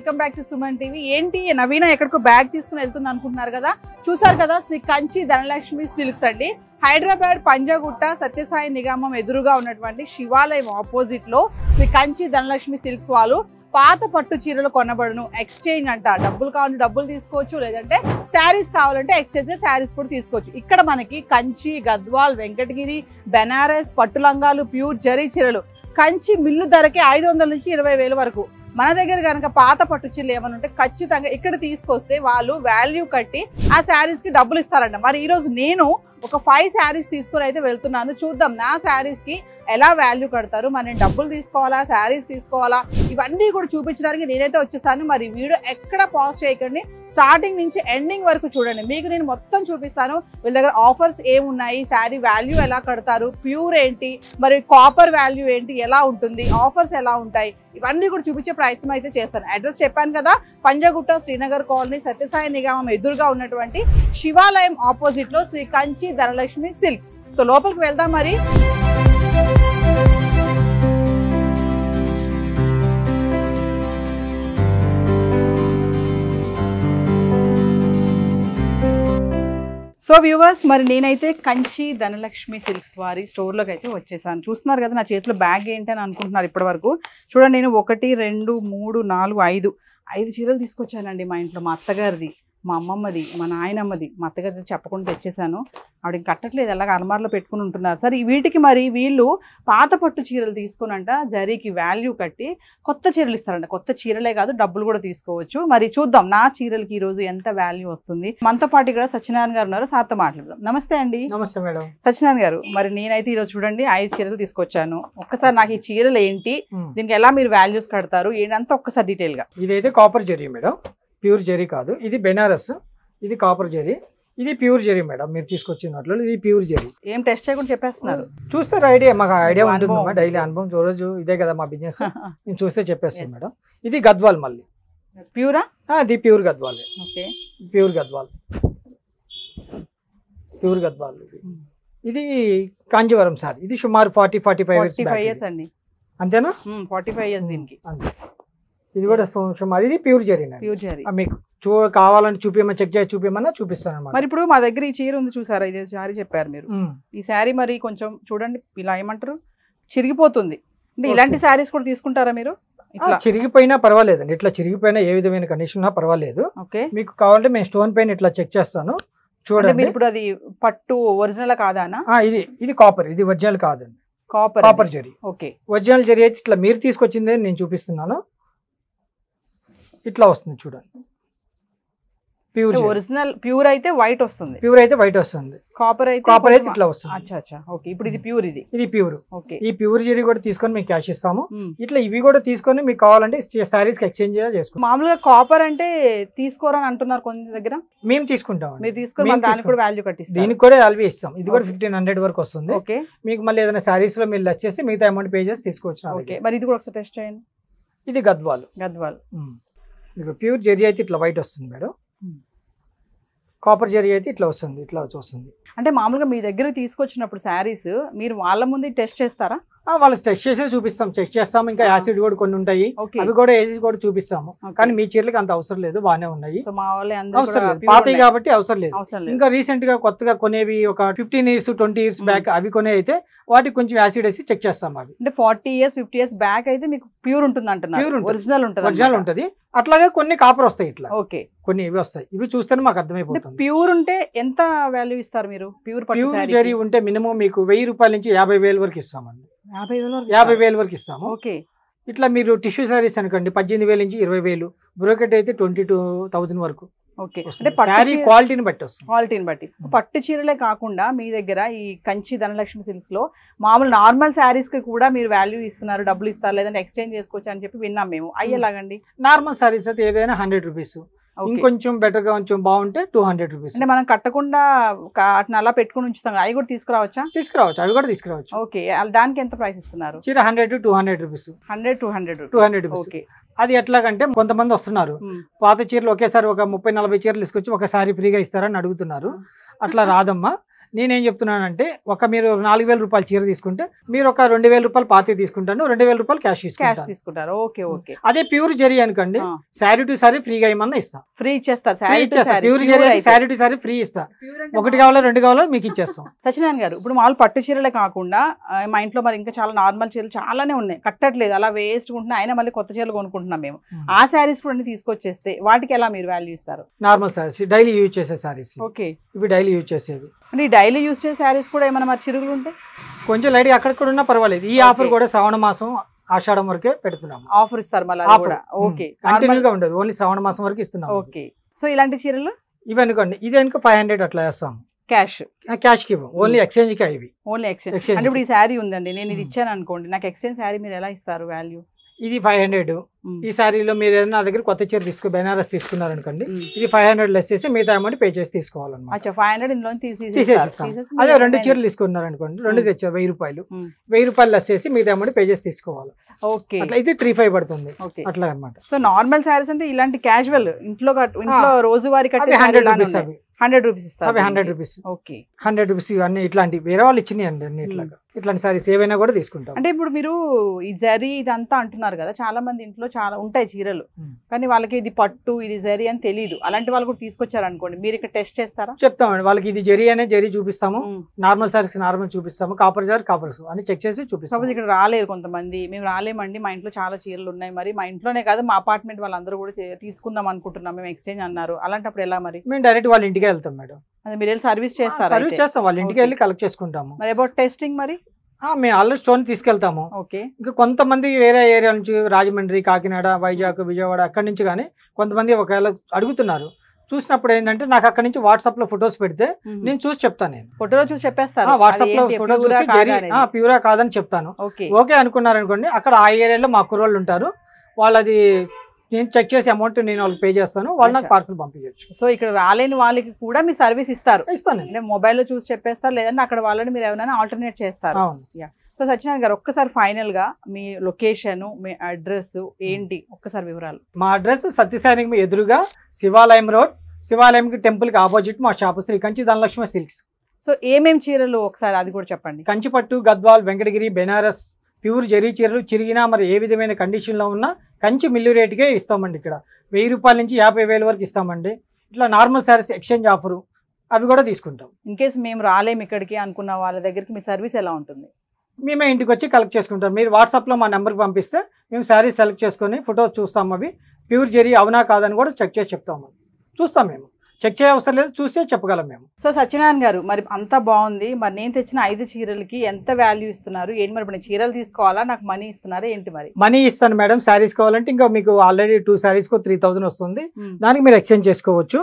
Welcome back to Suman TV. ఏంటి నవీన ఎక్కడికో bag తీసుకుని వెళ్తుంది అనుకుంటున్నారు కదా, చూసారు కదా శ్రీ కంచి ధనలక్ష్మి సిల్క్స్ అండి. హైదరాబాద్ పంజాగుట్ట సత్యసాయి నిగమం ఎదురుగా ఉన్నటువంటి శివాలయం ఆపోజిట్ లో శ్రీ కంచి ధనలక్ష్మి సిల్క్స్ వాళ్ళు పాత పట్టు చీరలు కొనబడును, ఎక్స్చేంజ్ అంట. డబ్బులు కావాలంటే డబ్బులు తీసుకోవచ్చు, లేదంటే శారీస్ కావాలంటే ఎక్స్చేంజ్ శారీస్ కూడా తీసుకోవచ్చు. ఇక్కడ మనకి కంచి, గద్వాల్, వెంకటగిరి, బెనారస్ పట్టు లంగాలు, ప్యూర్ జరీ చీరలు కంచి మిల్లు ధరకే 500 నుంచి 20,000 వరకు. మన దగ్గర కనుక పాత పట్టు చీరలు ఏమైనా ఉంటే ఖచ్చితంగా ఇక్కడ తీసుకొస్తే వాళ్ళు వాల్యూ కట్టి ఆ శారీస్ కి డబ్బులు ఇస్తారంట. మరి ఈ రోజు నేను ఒక 5 శారీస్ తీసుకుని అయితే వెళ్తున్నాను. చూద్దాం నా శారీస్ కి ఎలా వాల్యూ కడతారు, మరి నేను డబ్బులు తీసుకోవాలా, శారీస్ తీసుకోవాలా, ఇవన్నీ కూడా చూపించడానికి నేనైతే వచ్చేసాను. మరి వీడియో ఎక్కడ పాజ్ చేయకండి, స్టార్టింగ్ నుంచి ఎండింగ్ వరకు చూడండి. మీకు నేను మొత్తం చూపిస్తాను. వీళ్ళ దగ్గర ఆఫర్స్ ఏమున్నాయి, శారీ వాల్యూ ఎలా కడతారు, ప్యూర్ ఏంటి, మరి కాపర్ వాల్యూ ఏంటి, ఎలా ఉంటుంది, ఆఫర్స్ ఎలా ఉంటాయి, ఇవన్నీ కూడా చూపించే ప్రయత్నం అయితే చేస్తాను. అడ్రస్ చెప్పాను కదా, పంజాగుట్ట శ్రీనగర్ కాలనీ సత్యసాయి నిగమం ఎదురుగా ఉన్నటువంటి శివాలయం ఆపోజిట్ లో శ్రీ కంచి ధనలక్ష్మి సిల్క్స్. సో లోపలికి వెళ్దాం మరి. సో వ్యూవర్స్, మరి నేనైతే కంచి ధనలక్ష్మి సిల్క్స్ వారి స్టోర్లోకి అయితే వచ్చేసాను. చూస్తున్నారు కదా నా చేతిలో బ్యాగ్ ఏంటి అని అనుకుంటున్నారు ఇప్పటి వరకు. చూడండి, నేను 1 2 3 4 5 చీరలు తీసుకొచ్చానండి. మా ఇంట్లో మా అత్తగారిది, మా అమ్మమ్మది, మా నాయనమ్మది. మా అత్తగారిది చెప్పకుండా తెచ్చేసాను. ఆవిడ కట్టట్లేదు, అలాగ అలమార్లో పెట్టుకుని ఉంటున్నారు. సరే వీటికి మరి వీళ్ళు పాత పట్టు చీరలు తీసుకునంట జరీకి వాల్యూ కట్టి కొత్త చీరలు ఇస్తారంట. కొత్త చీరలే కాదు, డబ్బులు కూడా తీసుకోవచ్చు. మరి చూద్దాం నా చీరలకి ఈ రోజు ఎంత వాల్యూ వస్తుంది. మనతో పాటు ఇక్కడ సత్యనారాయణ గారు ఉన్నారు, సార్తో మాట్లాడదాం. నమస్తే అండి. నమస్తే మేడం. సత్యనారాయణ గారు, మరి నేనైతే ఈరోజు చూడండి 5 చీరలు తీసుకొచ్చాను. ఒక్కసారి నాకు ఈ చీరలు ఏంటి, దీనికి ఎలా మీరు వాల్యూస్ కడతారు ఏంటంతా ఒక్కసారి డీటెయిల్ గా. ఇదైతే copper zari madam, pure zari కాదు. ఇది బెనారస్, ఇది కాపర్ జరీ, ఇది ప్యూర్ జరీ మేడం. మీరు తీసుకొచ్చినట్లు ఇది ప్యూర్ జరీ. ఏం టెస్ట్ చేయకుండా చెప్పేస్తున్నారు. చూస్తారు ఐడియా, మాకు ఐడియా ఉంటుంది డైలీ అనుభవం. రోజు ఇదే కదా మా బిజినెస్, నేను చూస్తే చెప్పేస్తాను మేడం. ఇది గద్వాల్, మళ్ళీ ప్యూరా? ఇది pure Gadwal. Okay, pure Gadwal, pure Gadwal. ఇది కాంజీవరం సార్. ఇది సుమారు 45 ఇయర్స్ అండి. అంతేనా? 45 ఇయర్స్ దీనికి. అంతే. ఇది కూడా సుమారు. ఇది ప్యూర్ జరీ. ప్యూర్ జరీ మీకు కావాలని చూపించమని, చెక్ చేసి చూపించమన్నా చూపిస్తాను అన్నమాట. మరి ఇప్పుడు మా దగ్గర ఈ చీర ఉంది చూసారా, ఇదే శారీ చెప్పారు మీరు. ఈ శారీ మరి కొంచెం చూడండి, ఇలా ఏమంటారు, చిరిగిపోతుంది. అంటే ఇలాంటి శారీస్ కూడా తీసుకుంటారా మీరు? చిరిగిపోయినా పర్వాలేదండి, ఇట్లా చిరిగిపోయినా ఏ విధమైన కండిషన్ ఉన్నా పర్వాలేదు. ఓకే, మీకు కావాలంటే మేము స్టోన్ పైన ఇట్లా చెక్ చేస్తాను చూడండి. ఇప్పుడు అది పట్టు ఒరిజినల్ కాదానా? ఇది కాపర్, ఇది ఒరిజినల్ కాదండి, copper zari. Okay, original zari అయితే ఇట్లా మీరు తీసుకొచ్చిందే నేను చూపిస్తున్నాను. ఇట్లా వస్తుంది చూడండి. ప్యూర్ ఒరిజినల్ ప్యూర్ అయితే వైట్ వస్తుంది, ప్యూర్ అయితే వైట్ వస్తుంది. కాపర్ అయితే ఇట్లా వస్తుంది. అచ్చా, ఓకే. ఇప్పుడు ఇది ప్యూర్, ఇది ప్యూర్. ఓకే, ఈ ప్యూర్ జరీ కూడా తీసుకొని మీకు క్యాష్ ఇస్తాము. ఇట్లా ఇవి కూడా తీసుకొని మీకు కావాలంటే శారీస్ కి ఎక్స్చేంజ్ చేసుకో. మామూలుగా కాపర్ అంటే తీసుకోరని అంటున్నారు కొంత దగ్గర. మేము తీసుకుంటాం, మీరు తీసుకొని దానికి కూడా వాల్యూ కట్టిస్తాం. దీనికి కూడా వాల్యూ ఇస్తాం. ఇది కూడా 1500 వరకు వస్తుంది. ఓకే, మీకు మళ్ళీ ఏదైనా శారీస్ లో మీరు వచ్చేసి మిగతా అమౌంట్ పే చేసి తీసుకోవచ్చు. ఓకే, మరి ఇది కూడా ఒకసారి టెస్ట్ చేయండి. ఇది గద్వాల్. ప్యూర్ జరీ అయితే ఇట్లా వైట్ వస్తుంది మేడం. కాపర్ జరీ అయితే ఇట్లా వస్తుంది, ఇట్లా వస్తుంది. అంటే మామూలుగా మీ దగ్గర తీసుకొచ్చినప్పుడు శారీస్ మీరు వాళ్ళ ముందు టెస్ట్ చేస్తారా? వాళ్ళకి టెస్ట్ చేసే చూపిస్తాం, చెక్ చేస్తాం. ఇంకా యాసిడ్ కూడా కొన్ని ఉంటాయి, అవి కూడా వేసి కూడా చూపిస్తాము. కానీ మీ చీరలకి అంత అవసరం లేదు, బాగానే ఉన్నాయి. అవసరం లేదు, పాతవి కాబట్టి అవసరం లేదు. ఇంకా రీసెంట్ గా కొత్తగా కొనేవి ఒక 15 years 20 years బ్యాక్ అవి కొనే అయితే వాటికి కొంచెం యాసిడ్ వేసి చెక్ చేస్తాం. అవి అంటే 40 years 50 years బ్యాక్ అయితే మీకు ప్యూర్ ఉంటుంది అంటున్నారు. ప్యూర్ ఒరిజినల్ ఉంటుంది. అట్లాగే కొన్ని కాపర్ వస్తాయి, ఇట్లా ఓకే, కొన్ని ఇవి వస్తాయి. ఇవి చూస్తేనే మాకు అర్థమైపోతుంది. ప్యూర్ ఉంటే ఎంత వాల్యూ ఇస్తారు మీరు? ప్యూర్ జరీ ఉంటే మినిమం మీకు 1000 రూపాయల నుంచి 50,000 వరకు ఇస్తామండి. 50,000 వరకు ఇస్తాము. ఓకే, ఇట్లా మీరు టిష్యూ శారీస్ అనుకోండి 18,000 నుంచి 20,000, బ్రోకెట్ అయితే 22,000 వరకు. ఓకే, అంటే క్వాలిటీని బట్టి వస్తుంది. క్వాలిటీని బట్టి. పట్టు చీరలే కాకుండా మీ దగ్గర ఈ కంచి ధనలక్ష్మి సిల్క్స్ లో మామూలు నార్మల్ శారీస్ కి కూడా మీరు వాల్యూ ఇస్తున్నారు, డబ్బులు ఇస్తారు, లేదంటే ఎక్స్చేంజ్ చేసుకోవచ్చు అని చెప్పి విన్నాం మేము. అయ్యేలాగండి నార్మల్ శారీస్ అయితే ఏదైనా 100 రూపీస్, ఇంకొంచెం బెటర్ గా కొంచెం బాగుంటే 200 రూపీస్. అంటే మనం కట్టకుండా అలా పెట్టుకుని ఉంచుతాం, అవి కూడా తీసుకురావచ్చా? తీసుకురావచ్చు, అవి కూడా తీసుకురావచ్చు. ఓకే, దానికి ఎంత ప్రైస్ ఇస్తున్నారు? చీర 100 to 200 rupees. 100 to 200 rupees. Okay, అది ఎట్లాగంటే కొంతమంది వస్తున్నారు పాత చీరలు ఒకేసారి ఒక 30-40 చీరలు తీసుకొచ్చి ఒకసారి ఫ్రీగా ఇస్తారని అడుగుతున్నారు. అట్లా రాదమ్మా, నేనేం చెప్తున్నానంటే మీరు 4000 రూపాయలు చీర తీసుకుంటే మీరు ఒక 2000 రూపాయలు పాతి తీసుకుంటాను, 2000 రూపాయలు క్యాష్ తీసుకుంటారు. Okay okay. అదే ప్యూర్ జరీ అనుకోండి, శారీ టు శారీ ఫ్రీగా ఏమన్నా ఇస్తా, ఫ్రీ ఇచ్చేస్తారు. Pure zari sari to sari free ఇస్తా, ఒకటి కావాలో 2 కావాలో మీకు ఇచ్చేస్తాం. సత్యనారాయణ గారు, ఇప్పుడు మామూలు పట్టు చీరలే కాకుండా మా ఇంట్లో మరి ఇంకా చాలా నార్మల్ చీరలు చాలానే ఉన్నాయి, కట్టట్లేదు, అలా వేస్ట్ ఉంటున్నాయి, అయినా మళ్ళీ కొత్త చీరలు కొనుక్కుంటున్నాం మేము. ఆ శారీస్ కూడా తీసుకొచ్చేస్తే వాటికి ఎలా మీరు వాల్యూ ఇస్తారు? నార్మల్ శారీస్, డైలీ యూజ్ చేసే శారీస్. ఓకే, ఇవి డైలీ యూజ్ చేసేవి. డైలీ యూజ్ చేసే శారీస్ కూడా ఏమైనా మరి చిరుగులు ఉంటాయి? కొంచెం లైట్ గా అక్కడ ఉన్నా పర్వాలేదు. ఈ ఆఫర్ కూడా శ్రావణ మాసం ఆషాఢం వరకే పెడుతున్నాం. ఆఫర్ ఇస్తారు మళ్ళీ? ఓకే, కంటిన్యూగా ఉండదు, ఓన్లీ శ్రావణ మాసం వరకు ఇస్తున్నాం. ఓకే. సో ఇలాంటి చీరలు ఇవి అనుకోండి, ఇది అనుకో 500 అట్లా వేస్తాం. క్యాష్ కి ఇవ్వం, ఓన్లీ ఎక్స్చేంజ్ కి ఇవి. Only exchange. అంటే ఇప్పుడు ఈ శారీ ఉందండి, నేను ఇది ఇచ్చాను అనుకోండి, నాకు ఎక్స్చేంజ్ శారీ మీరు ఎలా ఇస్తారు వాల్యూ? ఇది 500. ఈ శారీలో మీరు ఏదైనా దగ్గర కొత్త చీర బెనారస్ తీసుకున్నారు అనుకోండి, ఇది 500 లెస్ చేసి మిగతా అమౌంట్ పే చేసి తీసుకోవాలన్నమాట. 500 ఇందులో తీసేసిస్తాం. అదే 2 చీరలు తీసుకున్నారు అనుకోండి, 2 తెచ్చారు 1000 రూపాయలు, 1000 రూపాయలు లెస్ చేసి మిగతా అమౌంట్ పే చేసి తీసుకోవాలి. ఓకే, అట్లా ఇది 35 పడుతుంది అట్లా అనమాట. సో నార్మల్ శారీస్ అంటే ఇలాంటి క్యాజువల్ ఇంట్లో రోజువారీ కట్టే 100 రూపీస్, అవి 100 రూపీస్ ఇస్తారు. అవి 100 రూపీస్. Okay, 100 rupees. ఇవన్నీ ఇట్లాంటి వేరే వాళ్ళు ఇచ్చినాయి అండి, అన్ని ఇట్లాంటి సారీస్ ఏవైనా కూడా తీసుకుంటాం. అంటే ఇప్పుడు మీరు ఈ జరీ ఇదంతా అంటున్నారు కదా, చాలా మంది ఇంట్లో చాలా ఉంటాయి చీరలు, కానీ వాళ్ళకి ఇది పట్టు ఇది జరీ అని తెలియదు. అలాంటి వాళ్ళు కూడా తీసుకొచ్చారు అనుకోండి, మీరు ఇక్కడ టెస్ట్ చేస్తారా? చెప్తామండి వాళ్ళకి, ఇది జరీ అనే జరీ చూపిస్తాము, నార్మల్ సారీస్ నార్మల్ చూపిస్తాము, కాపర్ జార్ కాపర్స్ అని చెక్ చేసి చూపిస్తాము. సపోజ్ ఇక్కడ రాలేరు కొంతమంది, మేము రాలేమండి, మా ఇంట్లో చాలా చీరలు ఉన్నాయి, మరి మా ఇంట్లోనే కాదు మా అపార్ట్మెంట్ వాళ్ళందరూ కూడా తీసుకుందాం అనుకుంటున్నాం, మేము ఎక్స్చేంజ్ అన్నారు, అలాంటప్పుడు ఎలా మరి? మేము డైరెక్ట్ వాళ్ళ ఇంటికి వెళ్తాం మేడం. అదే మీరు వెళ్ళి సర్వీస్ చేస్తారు? సర్వీస్ చేస్తాం, వాళ్ళ ఇంటికి వెళ్ళి కలెక్ట్ చేసుకుంటాము. మరి అబౌట్ టెస్టింగ్ మరి? మేము ఆల్రెడీ స్టోన్ తీసుకెళ్తాము. ఓకే. ఇంకా కొంతమంది వేరే ఏరియా నుంచి, రాజమండ్రి, కాకినాడ, వైజాగ్, విజయవాడ అక్కడి నుంచి కానీ కొంతమంది ఒకవేళ అడుగుతున్నారు, చూసినప్పుడు ఏంటంటే నాకు అక్కడ నుంచి వాట్సాప్ లో ఫొటోస్ పెడితే నేను చూసి చెప్తాను. నేను ఫోటోలో చూసి చెప్పేస్తాను, వాట్సాప్ లో ఫోటో చూసి ప్యూరా కాదని చెప్తాను. ఓకే అనుకున్నారు అనుకోండి, అక్కడ ఆ ఏరియాలో మా కుర్రోళ్ళు ఉంటారు, వాళ్ళది నేను చెక్ చేసి అమౌంట్ నేను వాళ్ళకి పే చేస్తాను, వాళ్ళు నాకు పార్సల్ పంపించచ్చు. సో ఇక్కడ రాలేని వాళ్ళకి కూడా మీ సర్వీస్ ఇస్తారు? ఇస్తాను. అంటే మొబైల్లో చూసి చెప్పేస్తారు, లేదంటే అక్కడ వాళ్ళని మీరు ఏమైనా ఆల్టర్నేట్ చేస్తారు? సో సత్యనారాయణ గారు, ఒక్కసారి ఫైనల్ గా మీ లొకేషన్, మీ అడ్రస్ ఏంటి, ఒక్కసారి వివరాలు. మా అడ్రస్ సత్యసాయి ఎదురుగా శివాలయం రోడ్, శివాలయంకి టెంపుల్ కి ఆపోజిట్ మా shop Sri Kanchi Dhanalakshmi silks. So ఏమేం చీరలు ఒకసారి అది కూడా చెప్పండి. కంచిపట్టు, గద్వాల్, వెంకటగిరి, బెనారస్, ప్యూర్ జరీ చీరలు, చిరిగినా మరి ఏ విధమైన కండిషన్లో ఉన్నా కంచి మిల్లు రేటుకే ఇస్తామండి. ఇక్కడ 1000 రూపాయల నుంచి 50,000 వరకు ఇస్తామండి. ఇట్లా నార్మల్ శారీస్ ఎక్స్చేంజ్ ఆఫరు అవి కూడా తీసుకుంటాం. ఇన్ కేసు మేము రాలేము ఇక్కడికి అనుకున్న వాళ్ళ దగ్గరికి మీ సర్వీస్ ఎలా ఉంటుంది? మేమే ఇంటికి వచ్చి కలెక్ట్ చేసుకుంటాం. మీరు వాట్సాప్లో మా నెంబర్కి పంపిస్తే మేము శారీస్ సెలెక్ట్ చేసుకొని ఫొటోస్ చూస్తాం, అవి ప్యూర్ జరీ అవునా కాదని కూడా చెక్ చేసి చెప్తాము. చూస్తాం, మేము చెక్ చేయ అవసరం లేదు, చూస్తే చెప్పగలం మేము. సో సత్యనారాయణ గారు, మరి అంతా బాగుంది, మరి నేను తెచ్చిన 5 చీరలకి ఎంత వాల్యూ ఇస్తున్నారు ఏంటి? మరి ఇప్పుడు చీరలు తీసుకోవాలా, నాకు మనీ ఇస్తున్నారా ఏంటి? మరి మనీ ఇస్తాను మేడం. శారీస్ కావాలంటే ఇంకా మీకు ఆల్రెడీ 2 శారీస్కు 3000 వస్తుంది, దానికి మీరు ఎక్స్చేంజ్ చేసుకోవచ్చు.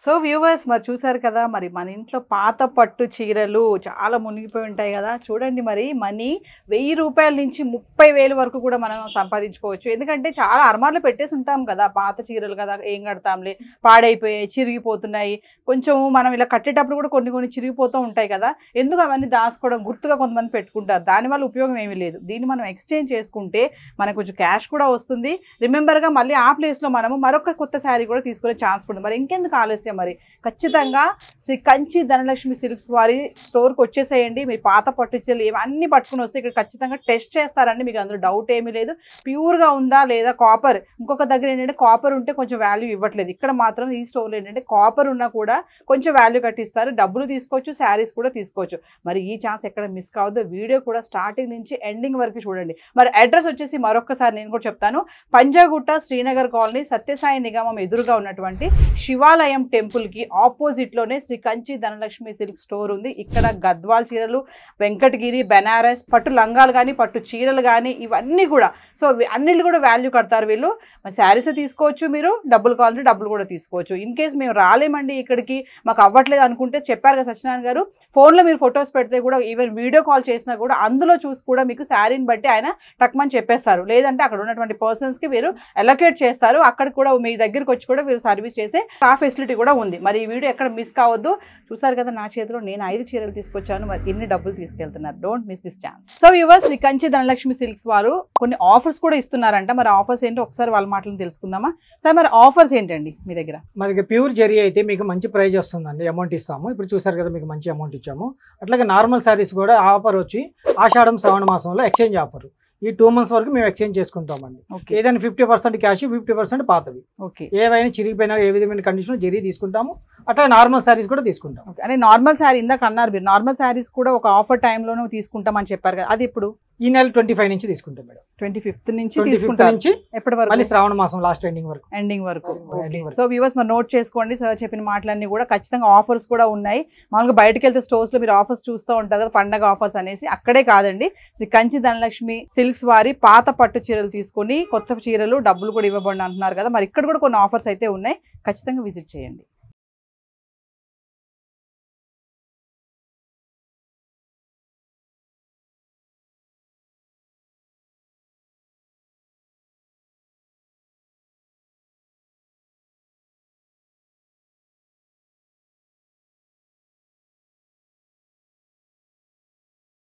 సో వ్యూవర్స్, మరి చూసారు కదా, మరి మన ఇంట్లో పాత పట్టు చీరలు చాలా మునిగిపోయి ఉంటాయి కదా, చూడండి మరి మనీ 1000 రూపాయల నుంచి 30,000 వరకు కూడా మనం సంపాదించుకోవచ్చు. ఎందుకంటే చాలా అర్మార్లో పెట్టేసి ఉంటాం కదా, పాత చీరలు కదా, ఏం కడతాంలే, పాడైపోయాయి, చిరిగిపోతున్నాయి, కొంచెం మనం ఇలా కట్టేటప్పుడు కూడా కొన్ని చిరిగిపోతూ ఉంటాయి కదా, ఎందుకు అవన్నీ దాచుకోవడం, గుర్తుగా కొంతమంది పెట్టుకుంటారు, దానివల్ల ఉపయోగం ఏమీ లేదు. దీన్ని మనం ఎక్స్చేంజ్ చేసుకుంటే మనకు కొంచెం క్యాష్ కూడా వస్తుంది, రిమెంబర్గా మళ్ళీ ఆ ప్లేస్లో మనము మరొక కొత్త శారీ కూడా తీసుకునే ఛాన్స్ ఉంటుంది. మరి ఇంకెందుకు ఆలస్యం, మరి ఖచ్చితంగా శ్రీ కంచి ధనలక్ష్మి సిల్క్స్ వారి స్టోర్కి వచ్చేసేయండి. మీరు పాత పట్టు చీరలు ఇవన్నీ పట్టుకుని వస్తే ఇక్కడ ఖచ్చితంగా టెస్ట్ చేస్తారండి, మీకు అందులో డౌట్ ఏమీ లేదు. ప్యూర్గా ఉందా లేదా, కాపర్, ఇంకొక దగ్గర ఏంటంటే కాపర్ ఉంటే కొంచెం వాల్యూ ఇవ్వట్లేదు, ఇక్కడ మాత్రం ఈ స్టోర్లో ఏంటంటే కాపర్ ఉన్నా కూడా కొంచెం వాల్యూ కట్టిస్తారు, డబ్బులు తీసుకోవచ్చు, శారీస్ కూడా తీసుకోవచ్చు. మరి ఈ ఛాన్స్ ఎక్కడ మిస్ కావద్దు, వీడియో కూడా స్టార్టింగ్ నుంచి ఎండింగ్ వరకు చూడండి. మరి అడ్రస్ వచ్చేసి మరొకసారి నేను కూడా చెప్తాను, పంజాగుట్ట, శ్రీనగర్ కాలనీ, సత్యసాయి నిగమం ఎదురుగా ఉన్నటువంటి శివాలయం టెంపుల్కి ఆపోజిట్లోనే శ్రీ కంచి ధనలక్ష్మి సిల్క్ స్టోర్ ఉంది. ఇక్కడ గద్వాల్ చీరలు, వెంకటగిరి, బెనారస్, పట్టు లంగాలు కానీ పట్టు చీరలు కానీ ఇవన్నీ కూడా, సో అన్నిళ్ళు కూడా వాల్యూ కడతారు వీళ్ళు. మరి శారీస్ తీసుకోవచ్చు, మీరు డబ్బులు కావాలంటే డబ్బులు కూడా తీసుకోవచ్చు. ఇన్ కేసు మేము రాలేమండి ఇక్కడికి, మాకు అవ్వట్లేదు అనుకుంటే చెప్పారు కదా సత్యనారాయణ గారు, ఫోన్లో మీరు ఫొటోస్ పెడితే కూడా, ఈవెన్ వీడియో కాల్ చేసినా కూడా అందులో చూసి కూడా మీకు శారీని బట్టి ఆయన టక్మని చెప్పేస్తారు, లేదంటే అక్కడ ఉన్నటువంటి పర్సన్స్కి మీరు అలొకేట్ చేస్తారు, అక్కడ కూడా మీ దగ్గరికి వచ్చి కూడా మీరు సర్వీస్ చేసే ఆ ఫెసిలిటీ కూడా కూడా ఉంది. మరి ఈ వీడియో ఎక్కడ మిస్ కావద్దు. చూసారు కదా నా చేతిలో నేను 5 చీరలు తీసుకొచ్చాను, మరి ఎన్ని డబ్బులు తీసుకెళ్తున్నారు. Don't miss this chance. So viewers, Sri Kanchi Dhanalakshmi silks వారు కొన్ని ఆఫర్స్ కూడా ఇస్తున్నారంట. మరి ఆఫర్స్ ఏంటో ఒకసారి వాళ్ళ మాటలను తెలుసుకుందామా. సార్ మరి ఆఫర్స్ ఏంటండి మీ దగ్గర? మా దగ్గర ప్యూర్ జరీ అయితే మీకు మంచి ప్రైజ్ వస్తుందండి, అమౌంట్ ఇస్తాము. ఇప్పుడు చూసారు కదా మీకు మంచి అమౌంట్ ఇచ్చాము. అట్లాగే నార్మల్ శారీస్ కూడా ఆఫర్ వచ్చి ఆషాఢం శ్రావణ మాసంలో ఎక్స్చేంజ్ ఆఫర్. ఈ 2 months వరకు మేము ఎక్స్చేంజ్ చేసుకుంటామండి. ఏదైనా 50% క్యాష్, 50% పాతవి. ఏవైనా చిరిగిపోయినా ఏ విధమైన కండిషన్ జరీ తీసుకుంటాము. అట్లా నార్మల్ శారీస్ కూడా తీసుకుంటాం. అంటే నార్మల్ శారీ ఇందాక అన్నారు మీరు, నార్మల్ శారీస్ కూడా ఒక ఆఫర్ టైంలోనే తీసుకుంటామని చెప్పారు కదా, అది ఇప్పుడు ఈ నెల 25 నుంచి తీసుకుంటాం మేడం. 25th నుంచి ఎప్పటి వరకు? మళ్ళీ శ్రావణ మాసం లాస్ట్ ఎండింగ్ వరకు. సో వ్యూవర్స్ మరి నోట్ చేసుకోండి. సార్ చెప్పిన మాటలన్నీ కూడా ఖచ్చితంగా ఆఫర్స్ కూడా ఉన్నాయి. మామూలుగా బయటకు వెళ్తే స్టోర్స్ లో మీరు ఆఫర్స్ చూస్తూ ఉంటారు కదా, పండగ ఆఫర్స్ అనేసి. అక్కడే కాదండి, శ్రీ కంచి ధనలక్ష్మి సిల్క్స్ వారి పాత పట్టు చీరలు తీసుకొని కొత్త చీరలు డబ్బులు కూడా ఇవ్వబడి అంటున్నారు కదా, మరి ఇక్కడ కూడా కొన్ని ఆఫర్స్ అయితే ఉన్నాయి. ఖచ్చితంగా విజిట్ చేయండి.